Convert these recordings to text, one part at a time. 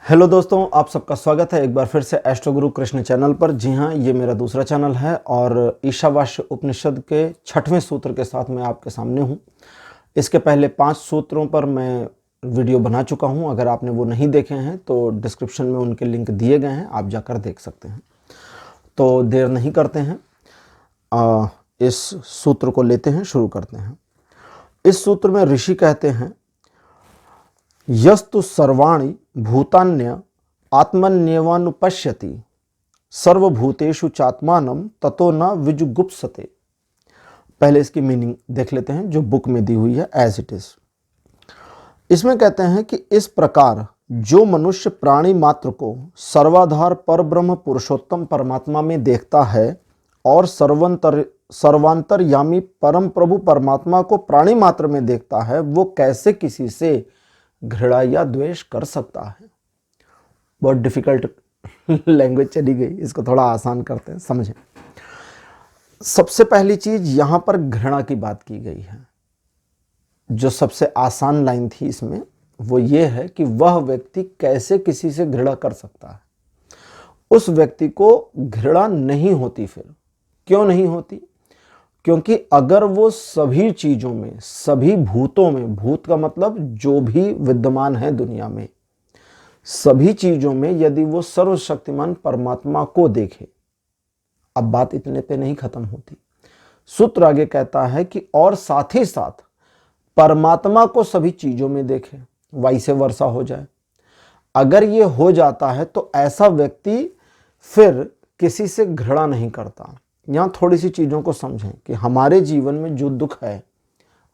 Hello दोस्तों, आप सबका स्वागत है एक बार फिर से एस्ट्रो गुरु कृष्ण चैनल पर। जी हाँ, ये मेरा दूसरा चैनल है और ईशावास्य उपनिषद के 6वें सूत्र के साथ मैं आपके सामने हूँ। इसके पहले 5 सूत्रों पर मैं वीडियो बना चुका हूँ। अगर आपने वो नहीं देखे हैं तो डिस्क्रिप्शन में उनके लिंक दिए गए हैं, आप जाकर देख सकते हैं। तो देर नहीं करते हैं, इस सूत्र को लेते हैं, शुरू करते हैं। इस सूत्र में ऋषि कहते हैं, यस्तु सर्वाणि भूतान्य आत्मन्येवानुपश्यति सर्वभूतेषु चात्मानं ततो न विजुगुप्सते। पहले इसकी मीनिंग देख लेते हैं जो बुक में दी हुई है एज इट इज। इसमें कहते हैं कि इस प्रकार जो मनुष्य प्राणी मात्र को सर्वाधार पर ब्रह्म पुरुषोत्तम परमात्मा में देखता है और सर्वांतरयामी परम प्रभु परमात्मा को प्राणी मात्र में देखता है, वो कैसे किसी से घृणा या द्वेष कर सकता है। बहुत डिफिकल्ट लैंग्वेज चली गई, इसको थोड़ा आसान करते हैं, समझें। सबसे पहली चीज यहां पर घृणा की बात की गई है। जो सबसे आसान लाइन थी इसमें वो ये है कि वह व्यक्ति कैसे किसी से घृणा कर सकता है। उस व्यक्ति को घृणा नहीं होती। फिर क्यों नहीं होती? क्योंकि अगर वो सभी चीजों में, सभी भूतों में, भूत का मतलब जो भी विद्यमान है दुनिया में, सभी चीजों में यदि वो सर्वशक्तिमान परमात्मा को देखे, अब बात इतने पे नहीं खत्म होती। सूत्र आगे कहता है कि और साथ ही साथ परमात्मा को सभी चीजों में देखे, वाइसे वर्षा हो जाए। अगर ये हो जाता है तो ऐसा व्यक्ति फिर किसी से घृणा नहीं करता। यहां थोड़ी सी चीजों को समझें कि हमारे जीवन में जो दुख है,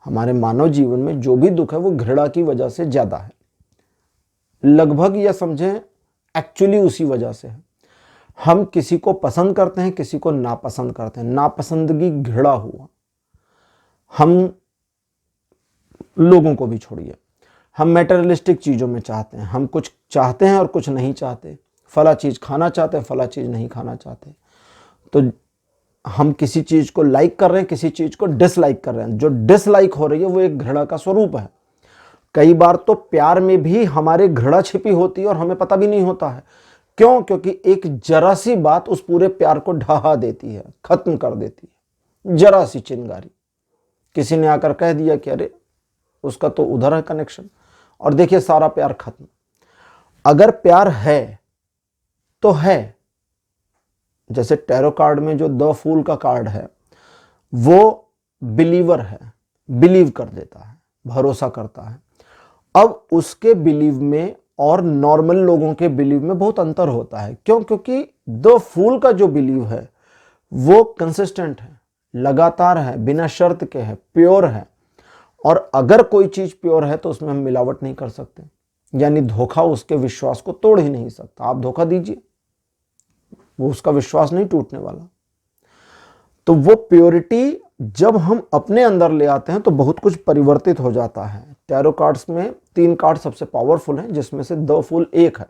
हमारे मानव जीवन में जो भी दुख है, वो घृणा की वजह से ज्यादा है। लगभग या समझें एक्चुअली उसी वजह से है। हम किसी को पसंद करते हैं, किसी को नापसंद करते हैं। नापसंदगी घृणा हुआ। हम लोगों को भी छोड़िए, हम मैटेरियलिस्टिक चीजों में चाहते हैं, हम कुछ चाहते हैं और कुछ नहीं चाहते। फला चीज खाना चाहते हैं, फला चीज नहीं खाना चाहते। तो हम किसी चीज को लाइक कर रहे हैं, किसी चीज को डिसलाइक कर रहे हैं। जो डिसलाइक हो रही है वो एक घृणा का स्वरूप है। कई बार तो प्यार में भी हमारे घृणा छिपी होती है और हमें पता भी नहीं होता है। क्यों? क्योंकि एक जरा सी बात उस पूरे प्यार को ढहा देती है, खत्म कर देती है। जरा सी चिंगारी, किसी ने आकर कह दिया कि अरे उसका तो उधर है कनेक्शन, और देखिए सारा प्यार खत्म। अगर प्यार है तो है। जैसे टैरो कार्ड में जो द फूल का कार्ड है, वो बिलीवर है, बिलीव कर देता है, भरोसा करता है। अब उसके बिलीव में और नॉर्मल लोगों के बिलीव में बहुत अंतर होता है। क्यों? क्योंकि द फूल का जो बिलीव है वो कंसिस्टेंट है, लगातार है, बिना शर्त के है, प्योर है। और अगर कोई चीज प्योर है तो उसमें हम मिलावट नहीं कर सकते, यानी धोखा उसके विश्वास को तोड़ ही नहीं सकता। आप धोखा दीजिए, वो उसका विश्वास नहीं टूटने वाला। तो वो प्योरिटी जब हम अपने अंदर ले आते हैं तो बहुत कुछ परिवर्तित हो जाता है। टैरो कार्ड्स में 3 कार्ड सबसे पावरफुल हैं, जिसमें से द फूल एक है।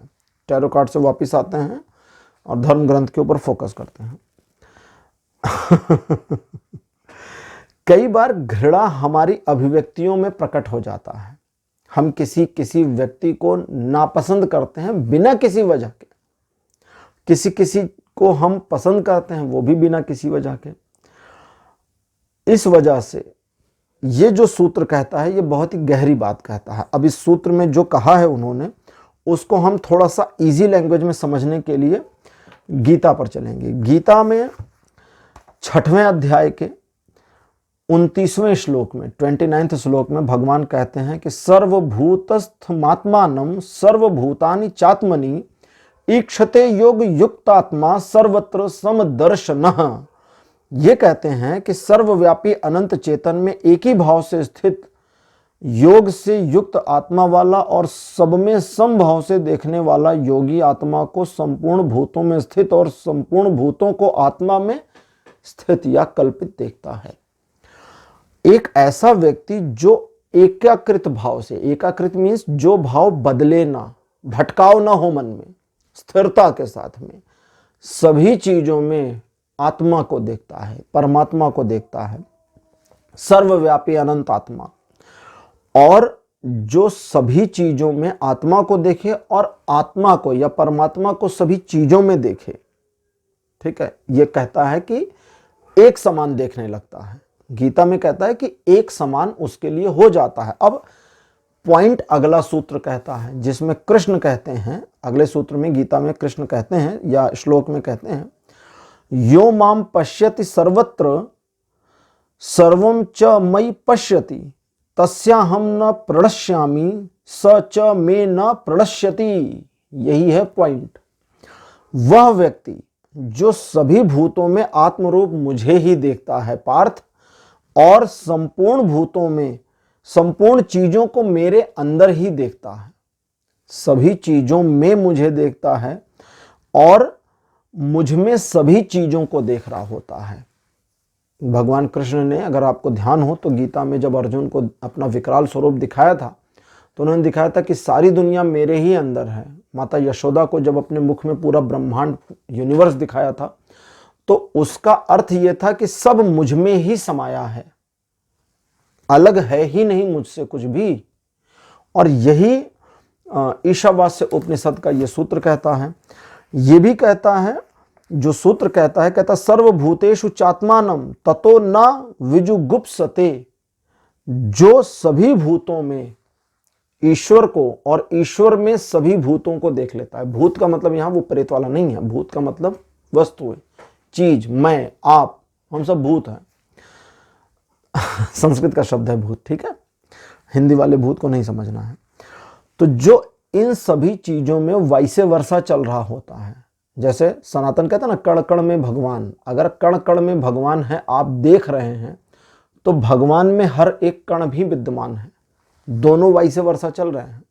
टैरो कार्ड से वापस आते हैं और धर्म ग्रंथ के ऊपर फोकस करते हैं। कई बार घृणा हमारी अभिव्यक्तियों में प्रकट हो जाता है। हम किसी व्यक्ति को नापसंद करते हैं बिना किसी वजह के, किसी को हम पसंद करते हैं वो भी बिना किसी वजह के। इस वजह से ये जो सूत्र कहता है ये बहुत ही गहरी बात कहता है। अब इस सूत्र में जो कहा है उन्होंने, उसको हम थोड़ा सा इजी लैंग्वेज में समझने के लिए गीता पर चलेंगे। गीता में 6वें अध्याय के 29वें श्लोक में, 29th श्लोक में भगवान कहते हैं कि सर्वभूतस्थमात्मानं सर्वभूतानि चात्मनि ईक्षते योग युक्तात्मा सर्वत्र समदर्शनः। ये कहते हैं कि सर्वव्यापी अनंत चेतन में एक ही भाव से स्थित, योग से युक्त आत्मा वाला और सब में समभाव से देखने वाला योगी आत्मा को संपूर्ण भूतों में स्थित और संपूर्ण भूतों को आत्मा में स्थित या कल्पित देखता है। एक ऐसा व्यक्ति जो एकाकृत भाव से, एकाकृत मीन्स जो भाव बदले ना, भटकाव ना हो मन में, स्थिरता के साथ में सभी चीजों में आत्मा को देखता है, परमात्मा को देखता है, सर्वव्यापी अनंत आत्मा। और जो सभी चीजों में आत्मा को देखे और आत्मा को या परमात्मा को सभी चीजों में देखे। ठीक है, यह कहता है कि एक समान देखने लगता है। गीता में कहता है कि एक समान उसके लिए हो जाता है। अब पॉइंट अगला सूत्र कहता है, जिसमें कृष्ण कहते हैं, अगले सूत्र में गीता में कृष्ण कहते हैं या श्लोक में कहते हैं, यो माम पश्यति सर्वत्र सर्वम च मयि पश्यति तस्याहम न प्रणश्यामि स च मे न प्रणश्यति। यही है पॉइंट। वह व्यक्ति जो सभी भूतों में आत्मरूप मुझे ही देखता है पार्थ, और संपूर्ण भूतों में संपूर्ण चीजों को मेरे अंदर ही देखता है, सभी चीजों में मुझे देखता है और मुझ में सभी चीजों को देख रहा होता है। भगवान कृष्ण ने, अगर आपको ध्यान हो तो गीता में जब अर्जुन को अपना विकराल स्वरूप दिखाया था तो उन्होंने दिखाया था कि सारी दुनिया मेरे ही अंदर है। माता यशोदा को जब अपने मुख में पूरा ब्रह्मांड यूनिवर्स दिखाया था तो उसका अर्थ यह था कि सब मुझ में ही समाया है, अलग है ही नहीं मुझसे कुछ भी। और यही ईशावास्य उपनिषद का यह सूत्र कहता है। यह भी कहता है, जो सूत्र कहता है, कहता सर्वभूतेषु चात्मानम ततो न विजुगुप्सते। जो सभी भूतों में ईश्वर को और ईश्वर में सभी भूतों को देख लेता है। भूत का मतलब यहां वो प्रेत वाला नहीं है, भूत का मतलब वस्तु है, चीज, मैं, आप, हम सब भूत हैं। संस्कृत का शब्द है भूत, ठीक है, हिंदी वाले भूत को नहीं समझना है। तो जो इन सभी चीजों में वैसे वर्षा चल रहा होता है, जैसे सनातन कहता है ना, कण कण में भगवान। अगर कण कण में भगवान है, आप देख रहे हैं, तो भगवान में हर एक कण भी विद्यमान है, दोनों वैसे वर्षा चल रहे हैं।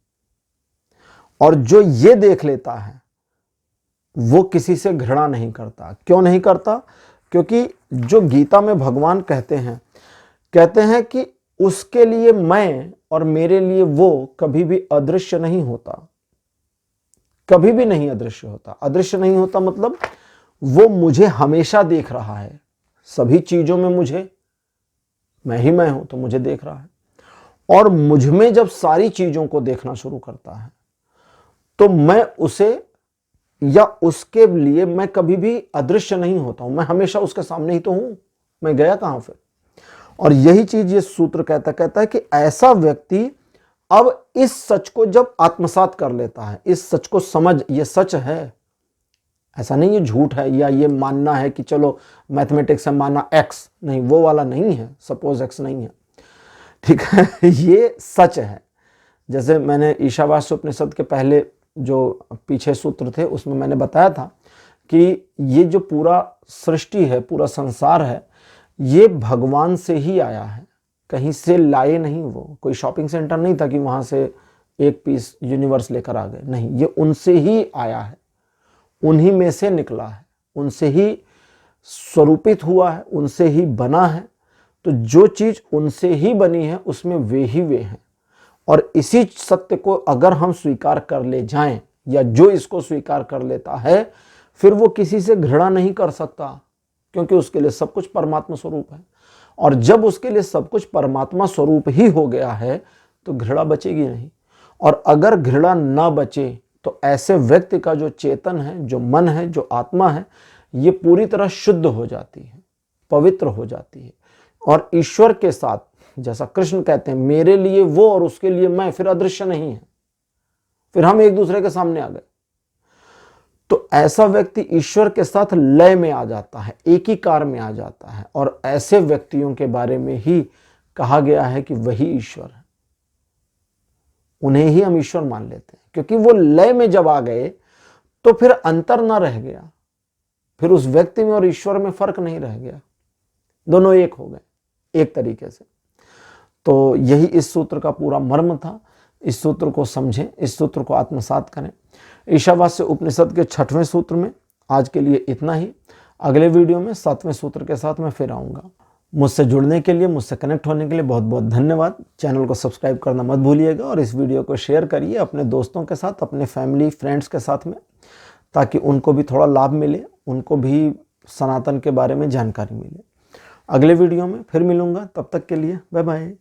और जो ये देख लेता है वो किसी से घृणा नहीं करता। क्यों नहीं करता? क्योंकि जो गीता में भगवान कहते हैं कि उसके लिए मैं और मेरे लिए वो कभी भी अदृश्य नहीं होता, कभी भी नहीं अदृश्य होता। अदृश्य नहीं होता मतलब वो मुझे हमेशा देख रहा है, सभी चीजों में मुझे, मैं ही मैं हूं तो मुझे देख रहा है। और मुझ में जब सारी चीजों को देखना शुरू करता है तो मैं उसे या उसके लिए मैं कभी भी अदृश्य नहीं होता हूं, मैं हमेशा उसके सामने ही तो हूं, मैं गया कहां फिर। और यही चीज ये सूत्र कहता है कि ऐसा व्यक्ति अब इस सच को जब आत्मसात कर लेता है, इस सच को समझ, ये सच है, ऐसा नहीं ये झूठ है या ये मानना है कि चलो मैथमेटिक्स है माना एक्स, नहीं, वो वाला नहीं है, सपोज एक्स नहीं है, ठीक है, ये सच है। जैसे मैंने ईशावास्य उपनिषद के पहले जो पीछे सूत्र थे उसमें मैंने बताया था कि ये जो पूरा सृष्टि है, पूरा संसार है, ये भगवान से ही आया है, कहीं से लाए नहीं। वो कोई शॉपिंग सेंटर नहीं था कि वहां से एक पीस यूनिवर्स लेकर आ गए, नहीं, ये उनसे ही आया है, उन्हीं में से निकला है, उनसे ही स्वरूपित हुआ है, उनसे ही बना है। तो जो चीज उनसे ही बनी है उसमें वे ही वे हैं। और इसी सत्य को अगर हम स्वीकार कर ले जाएं, या जो इसको स्वीकार कर लेता है, फिर वो किसी से घृणा नहीं कर सकता, क्योंकि उसके लिए सब कुछ परमात्मा स्वरूप है। और जब उसके लिए सब कुछ परमात्मा स्वरूप ही हो गया है तो घृणा बचेगी नहीं। और अगर घृणा ना बचे तो ऐसे व्यक्ति का जो चेतन है, जो मन है, जो आत्मा है, ये पूरी तरह शुद्ध हो जाती है, पवित्र हो जाती है। और ईश्वर के साथ, जैसा कृष्ण कहते हैं, मेरे लिए वो और उसके लिए मैं, फिर अदृश्य नहीं है, फिर हम एक दूसरे के सामने आ गए। तो ऐसा व्यक्ति ईश्वर के साथ लय में आ जाता है, एकीकार में आ जाता है। और ऐसे व्यक्तियों के बारे में ही कहा गया है कि वही ईश्वर है, उन्हें ही हम ईश्वर मान लेते हैं, क्योंकि वो लय में जब आ गए तो फिर अंतर ना रह गया, फिर उस व्यक्ति में और ईश्वर में फर्क नहीं रह गया, दोनों एक हो गए एक तरीके से। तो यही इस सूत्र का पूरा मर्म था। इस सूत्र को समझें, इस सूत्र को आत्मसात करें। ईशावास्य उपनिषद के 6वें सूत्र में आज के लिए इतना ही। अगले वीडियो में 7वें सूत्र के साथ मैं फिर आऊँगा। मुझसे जुड़ने के लिए, मुझसे कनेक्ट होने के लिए बहुत बहुत धन्यवाद। चैनल को सब्सक्राइब करना मत भूलिएगा और इस वीडियो को शेयर करिए अपने दोस्तों के साथ, अपने फैमिली फ्रेंड्स के साथ में, ताकि उनको भी थोड़ा लाभ मिले, उनको भी सनातन के बारे में जानकारी मिले। अगले वीडियो में फिर मिलूंगा, तब तक के लिए बाय बाय।